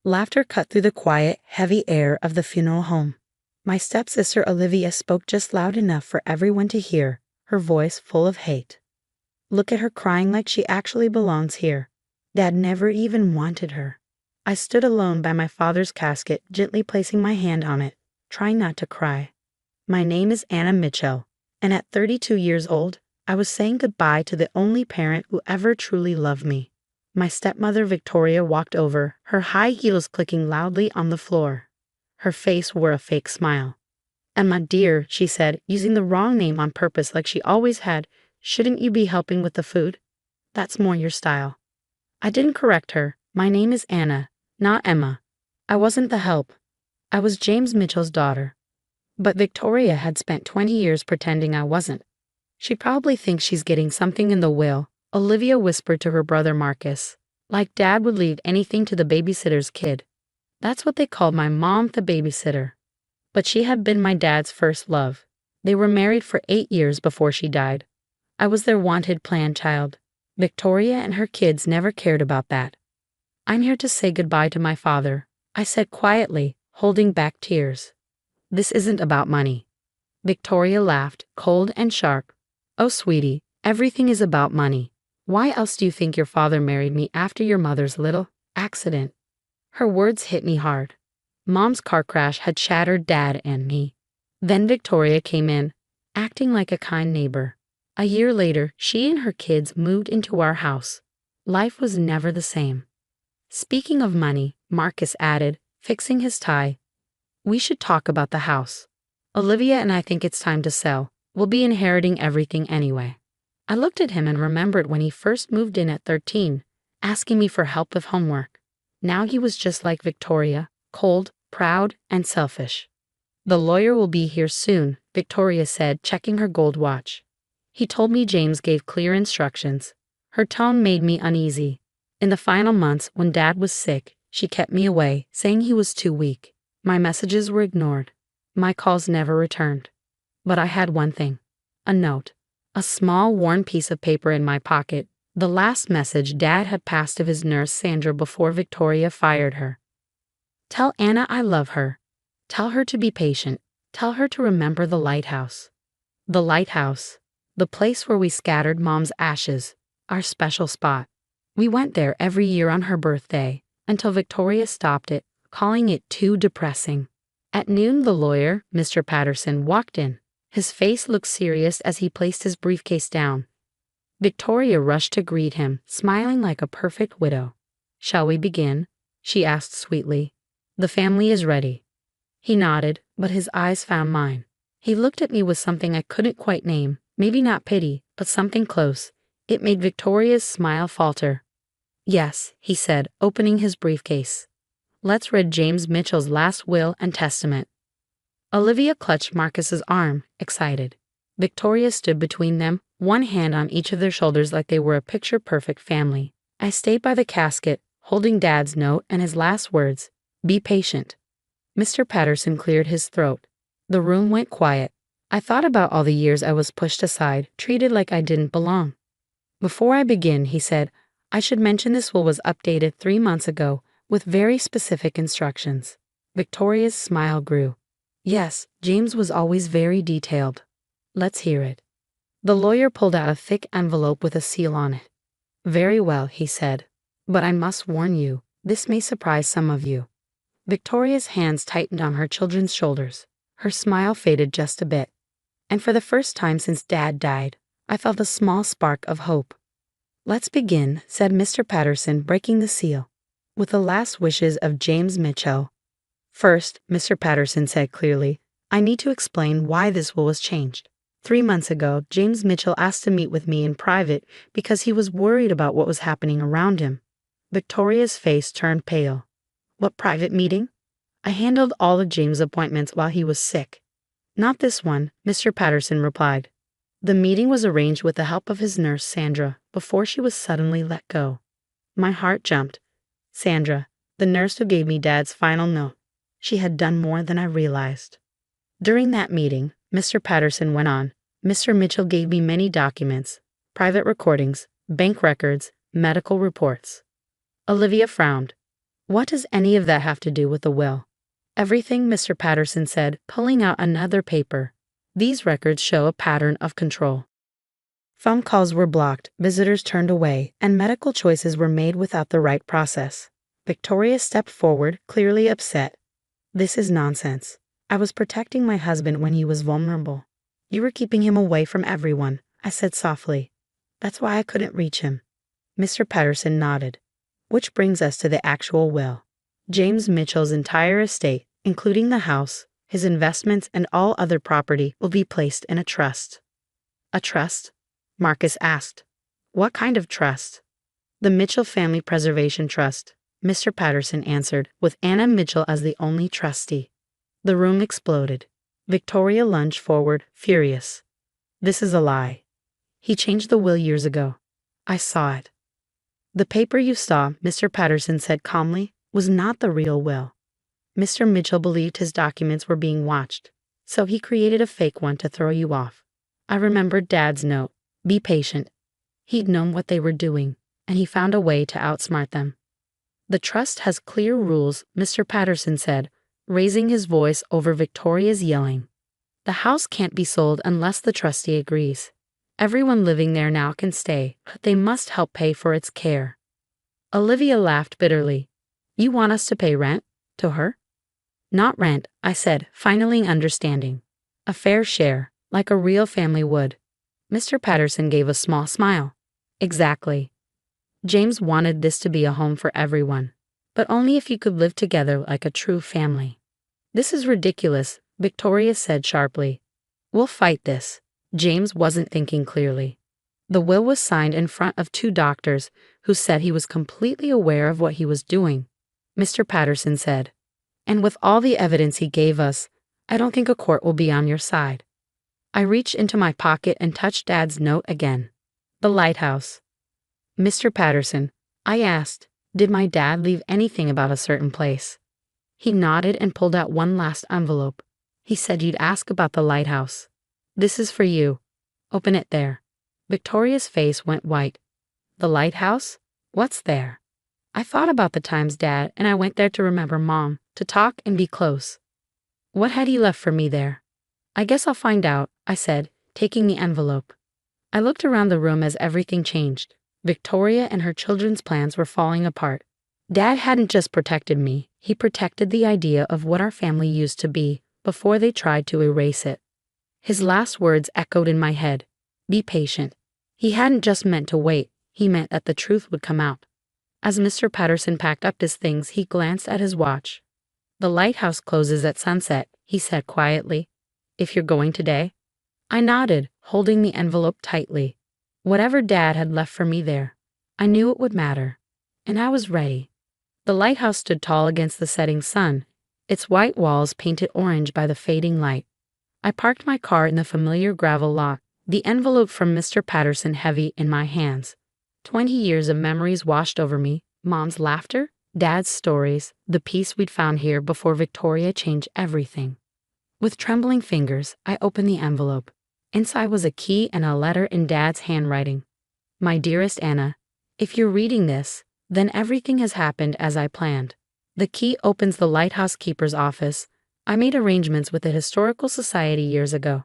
Laughter cut through the quiet, heavy air of the funeral home. My stepsister Olivia spoke just loud enough for everyone to hear, her voice full of hate. Look at her crying like she actually belongs here. Dad never even wanted her. I stood alone by my father's casket, gently placing my hand on it, trying not to cry. My name is Anna Mitchell, and at 32 years old, I was saying goodbye to the only parent who ever truly loved me. My stepmother Victoria walked over, her high heels clicking loudly on the floor. Her face wore a fake smile. "Emma, dear," she said, using the wrong name on purpose like she always had, "shouldn't you be helping with the food? That's more your style." I didn't correct her. My name is Anna, not Emma. I wasn't the help. I was James Mitchell's daughter. But Victoria had spent 20 years pretending I wasn't. "She probably thinks she's getting something in the will," Olivia whispered to her brother Marcus. "Like Dad would leave anything to the babysitter's kid." That's what they called my mom, the babysitter. But she had been my dad's first love. They were married for 8 years before she died. I was their wanted plan child. Victoria and her kids never cared about that. "I'm here to say goodbye to my father," I said quietly, holding back tears. "This isn't about money." Victoria laughed, cold and sharp. "Oh, sweetie, everything is about money. Why else do you think your father married me after your mother's little accident?" Her words hit me hard. Mom's car crash had shattered Dad and me. Then Victoria came in, acting like a kind neighbor. A year later, she and her kids moved into our house. Life was never the same. "Speaking of money," Marcus added, fixing his tie, "we should talk about the house. Olivia and I think it's time to sell. We'll be inheriting everything anyway." I looked at him and remembered when he first moved in at 13, asking me for help with homework. Now he was just like Victoria, cold, proud, and selfish. "The lawyer will be here soon," Victoria said, checking her gold watch. "He told me James gave clear instructions." Her tone made me uneasy. In the final months, when Dad was sick, she kept me away, saying he was too weak. My messages were ignored. My calls never returned. But I had one thing. A note. A small, worn piece of paper in my pocket. The last message Dad had passed to his nurse Sandra before Victoria fired her. "Tell Anna I love her. Tell her to be patient. Tell her to remember the lighthouse." The lighthouse. The place where we scattered Mom's ashes. Our special spot. We went there every year on her birthday, until Victoria stopped it, calling it too depressing. At noon, the lawyer, Mr. Patterson, walked in. His face looked serious as he placed his briefcase down. Victoria rushed to greet him, smiling like a perfect widow. "Shall we begin?" she asked sweetly. "The family is ready." He nodded, but his eyes found mine. He looked at me with something I couldn't quite name, maybe not pity, but something close. It made Victoria's smile falter. "Yes," he said, opening his briefcase. "Let's read James Mitchell's last will and testament." Olivia clutched Marcus's arm, excited. Victoria stood between them, one hand on each of their shoulders like they were a picture-perfect family. I stayed by the casket, holding Dad's note and his last words, "Be patient." Mr. Patterson cleared his throat. The room went quiet. I thought about all the years I was pushed aside, treated like I didn't belong. "Before I begin," he said, "I should mention this will was updated 3 months ago, with very specific instructions." Victoria's smile grew. "Yes, James was always very detailed." "Let's hear it." The lawyer pulled out a thick envelope with a seal on it. "Very well," he said. "But I must warn you, this may surprise some of you." Victoria's hands tightened on her children's shoulders. Her smile faded just a bit. And for the first time since Dad died, I felt a small spark of hope. "Let's begin," said Mr. Patterson, breaking the seal. "With the last wishes of James Mitchell." "First," Mr. Patterson said clearly, "I need to explain why this will was changed. 3 months ago, James Mitchell asked to meet with me in private because he was worried about what was happening around him." Victoria's face turned pale. "What private meeting?" "I handled all of James' appointments while he was sick." "Not this one," Mr. Patterson replied. "The meeting was arranged with the help of his nurse Sandra before she was suddenly let go." My heart jumped. Sandra, the nurse who gave me Dad's final note. She had done more than I realized. "During that meeting," Mr. Patterson went on, "Mr. Mitchell gave me many documents, private recordings, bank records, medical reports." Olivia frowned. What does any of that have to do with the will? Everything, Mr. Patterson said, pulling out another paper. These records show a pattern of control. Phone calls were blocked, visitors turned away, and medical choices were made without the right process. Victoria stepped forward, clearly upset. This is nonsense. I was protecting my husband when he was vulnerable. You were keeping him away from everyone, I said softly. That's why I couldn't reach him. Mr. Patterson nodded. Which brings us to the actual will. James Mitchell's entire estate, including the house, his investments, and all other property, will be placed in a trust. A trust? Marcus asked. What kind of trust? The Mitchell Family Preservation Trust, Mr. Patterson answered, with Anna Mitchell as the only trustee. The room exploded. Victoria lunged forward, furious. This is a lie. He changed the will years ago. I saw it. The paper you saw, Mr. Patterson said calmly, was not the real will. Mr. Mitchell believed his documents were being watched, so he created a fake one to throw you off. I remembered Dad's note. Be patient. He'd known what they were doing, and he found a way to outsmart them. The trust has clear rules, Mr. Patterson said, raising his voice over Victoria's yelling. The house can't be sold unless the trustee agrees. Everyone living there now can stay, but they must help pay for its care. Olivia laughed bitterly. You want us to pay rent? To her? Not rent, I said, finally understanding. A fair share, like a real family would. Mr. Patterson gave a small smile. Exactly. James wanted this to be a home for everyone, but only if you could live together like a true family. This is ridiculous, Victoria said sharply. We'll fight this. James wasn't thinking clearly. The will was signed in front of two doctors who said he was completely aware of what he was doing. Mr. Patterson said, and with all the evidence he gave us, I don't think a court will be on your side. I reached into my pocket and touched Dad's note again. The lighthouse. Mr. Patterson, I asked, did my dad leave anything about a certain place? He nodded and pulled out one last envelope. He said you'd ask about the lighthouse. This is for you. Open it there. Victoria's face went white. The lighthouse? What's there? I thought about the times, Dad, and I went there to remember Mom, to talk and be close. What had he left for me there? I guess I'll find out, I said, taking the envelope. I looked around the room as everything changed. Victoria and her children's plans were falling apart. Dad hadn't just protected me, he protected the idea of what our family used to be before they tried to erase it. His last words echoed in my head. Be patient. He hadn't just meant to wait, he meant that the truth would come out. As Mr. Patterson packed up his things, he glanced at his watch. The lighthouse closes at sunset, he said quietly. If you're going today? I nodded, holding the envelope tightly. Whatever Dad had left for me there, I knew it would matter. And I was ready. The lighthouse stood tall against the setting sun, its white walls painted orange by the fading light. I parked my car in the familiar gravel lot, the envelope from Mr. Patterson heavy in my hands. 20 years of memories washed over me, Mom's laughter, Dad's stories, the peace we'd found here before Victoria changed everything. With trembling fingers, I opened the envelope. Inside was a key and a letter in Dad's handwriting. My dearest Anna, if you're reading this, then everything has happened as I planned. The key opens the lighthouse keeper's office. I made arrangements with the Historical Society years ago.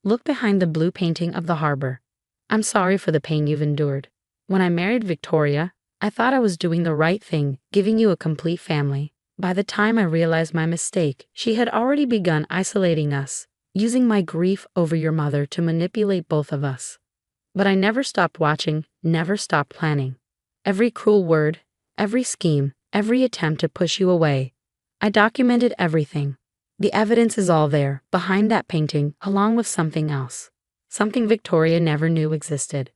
Look behind the blue painting of the harbor. I'm sorry for the pain you've endured. When I married Victoria, I thought I was doing the right thing, giving you a complete family. By the time I realized my mistake, she had already begun isolating us, using my grief over your mother to manipulate both of us. But I never stopped watching, never stopped planning. Every cruel word, every scheme, every attempt to push you away. I documented everything. The evidence is all there, behind that painting, along with something else. Something Victoria never knew existed.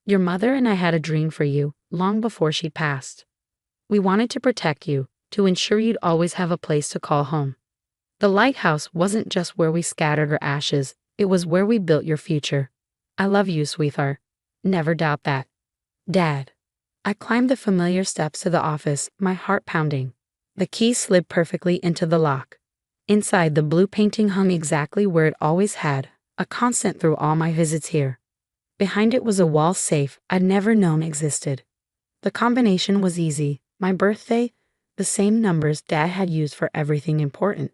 Your mother and I had a dream for you, long before she passed. We wanted to protect you, to ensure you'd always have a place to call home. The lighthouse wasn't just where we scattered our ashes, it was where we built your future. I love you, sweetheart. Never doubt that. Dad. I climbed the familiar steps to the office, my heart pounding. The key slid perfectly into the lock. Inside, the blue painting hung exactly where it always had, a constant through all my visits here. Behind it was a wall safe I'd never known existed. The combination was easy. My birthday, the same numbers Dad had used for everything important.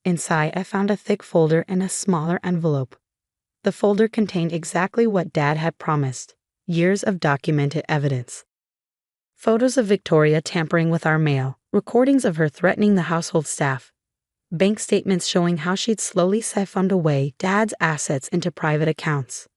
Inside, I found a thick folder and a smaller envelope. The folder contained exactly what Dad had promised: years of documented evidence. Photos of Victoria tampering with our mail, recordings of her threatening the household staff, bank statements showing how she'd slowly siphoned away Dad's assets into private accounts.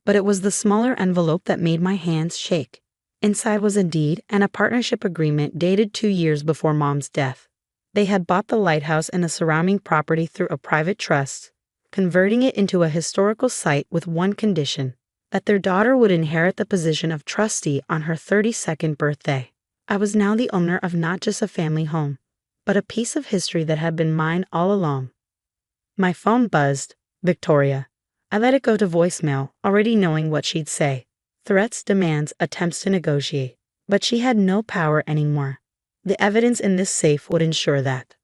But it was the smaller envelope that made my hands shake. Inside was a deed and a partnership agreement dated 2 years before Mom's death. They had bought the lighthouse and the surrounding property through a private trust, converting it into a historical site with one condition: that their daughter would inherit the position of trustee on her 32nd birthday. I was now the owner of not just a family home, but a piece of history that had been mine all along. My phone buzzed. Victoria. I let it go to voicemail, already knowing what she'd say. Threats, demands, attempts to negotiate. But she had no power anymore. The evidence in this safe would ensure that.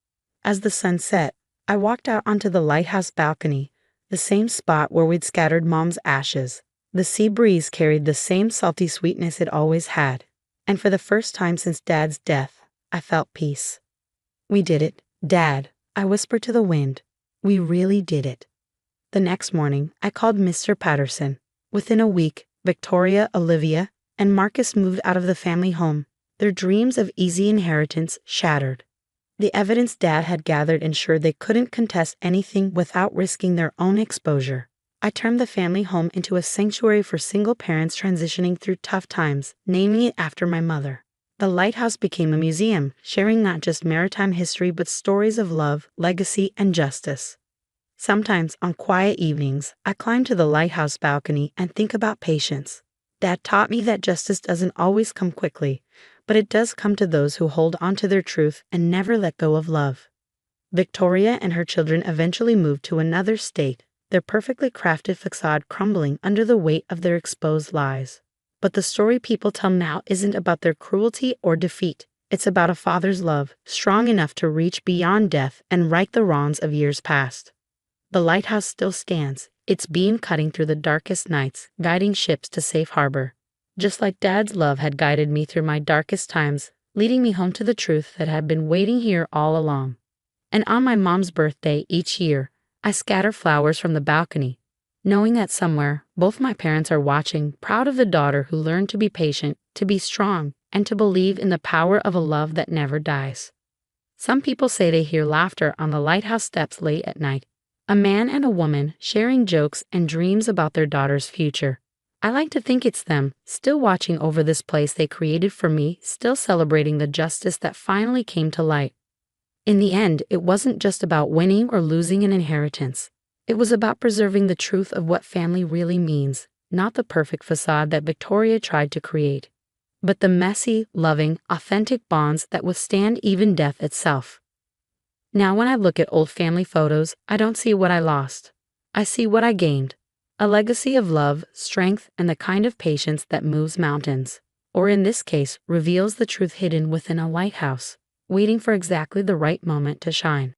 As the sun set, I walked out onto the lighthouse balcony, the same spot where we'd scattered Mom's ashes. The sea breeze carried the same salty sweetness it always had, and for the first time since Dad's death, I felt peace. We did it, Dad, I whispered to the wind. We really did it. The next morning, I called Mr. Patterson. Within a week, Victoria, Olivia, and Marcus moved out of the family home, their dreams of easy inheritance shattered. The evidence Dad had gathered ensured they couldn't contest anything without risking their own exposure. I turned the family home into a sanctuary for single parents transitioning through tough times, naming it after my mother. The lighthouse became a museum, sharing not just maritime history but stories of love, legacy, and justice. Sometimes, on quiet evenings, I climb to the lighthouse balcony and think about patience. Dad taught me that justice doesn't always come quickly, but it does come to those who hold on to their truth and never let go of love. Victoria and her children eventually moved to another state, their perfectly crafted facade crumbling under the weight of their exposed lies. But the story people tell now isn't about their cruelty or defeat. It's about a father's love, strong enough to reach beyond death and right the wrongs of years past. The lighthouse still stands, its beam cutting through the darkest nights, guiding ships to safe harbor. Just like Dad's love had guided me through my darkest times, leading me home to the truth that had been waiting here all along. And on my mom's birthday each year, I scatter flowers from the balcony, knowing that somewhere, both my parents are watching, proud of the daughter who learned to be patient, to be strong, and to believe in the power of a love that never dies. Some people say they hear laughter on the lighthouse steps late at night, a man and a woman sharing jokes and dreams about their daughter's future. I like to think it's them, still watching over this place they created for me, still celebrating the justice that finally came to light. In the end, it wasn't just about winning or losing an inheritance. It was about preserving the truth of what family really means, not the perfect facade that Victoria tried to create, but the messy, loving, authentic bonds that withstand even death itself. Now when I look at old family photos, I don't see what I lost. I see what I gained. A legacy of love, strength, and the kind of patience that moves mountains, or in this case, reveals the truth hidden within a lighthouse, waiting for exactly the right moment to shine.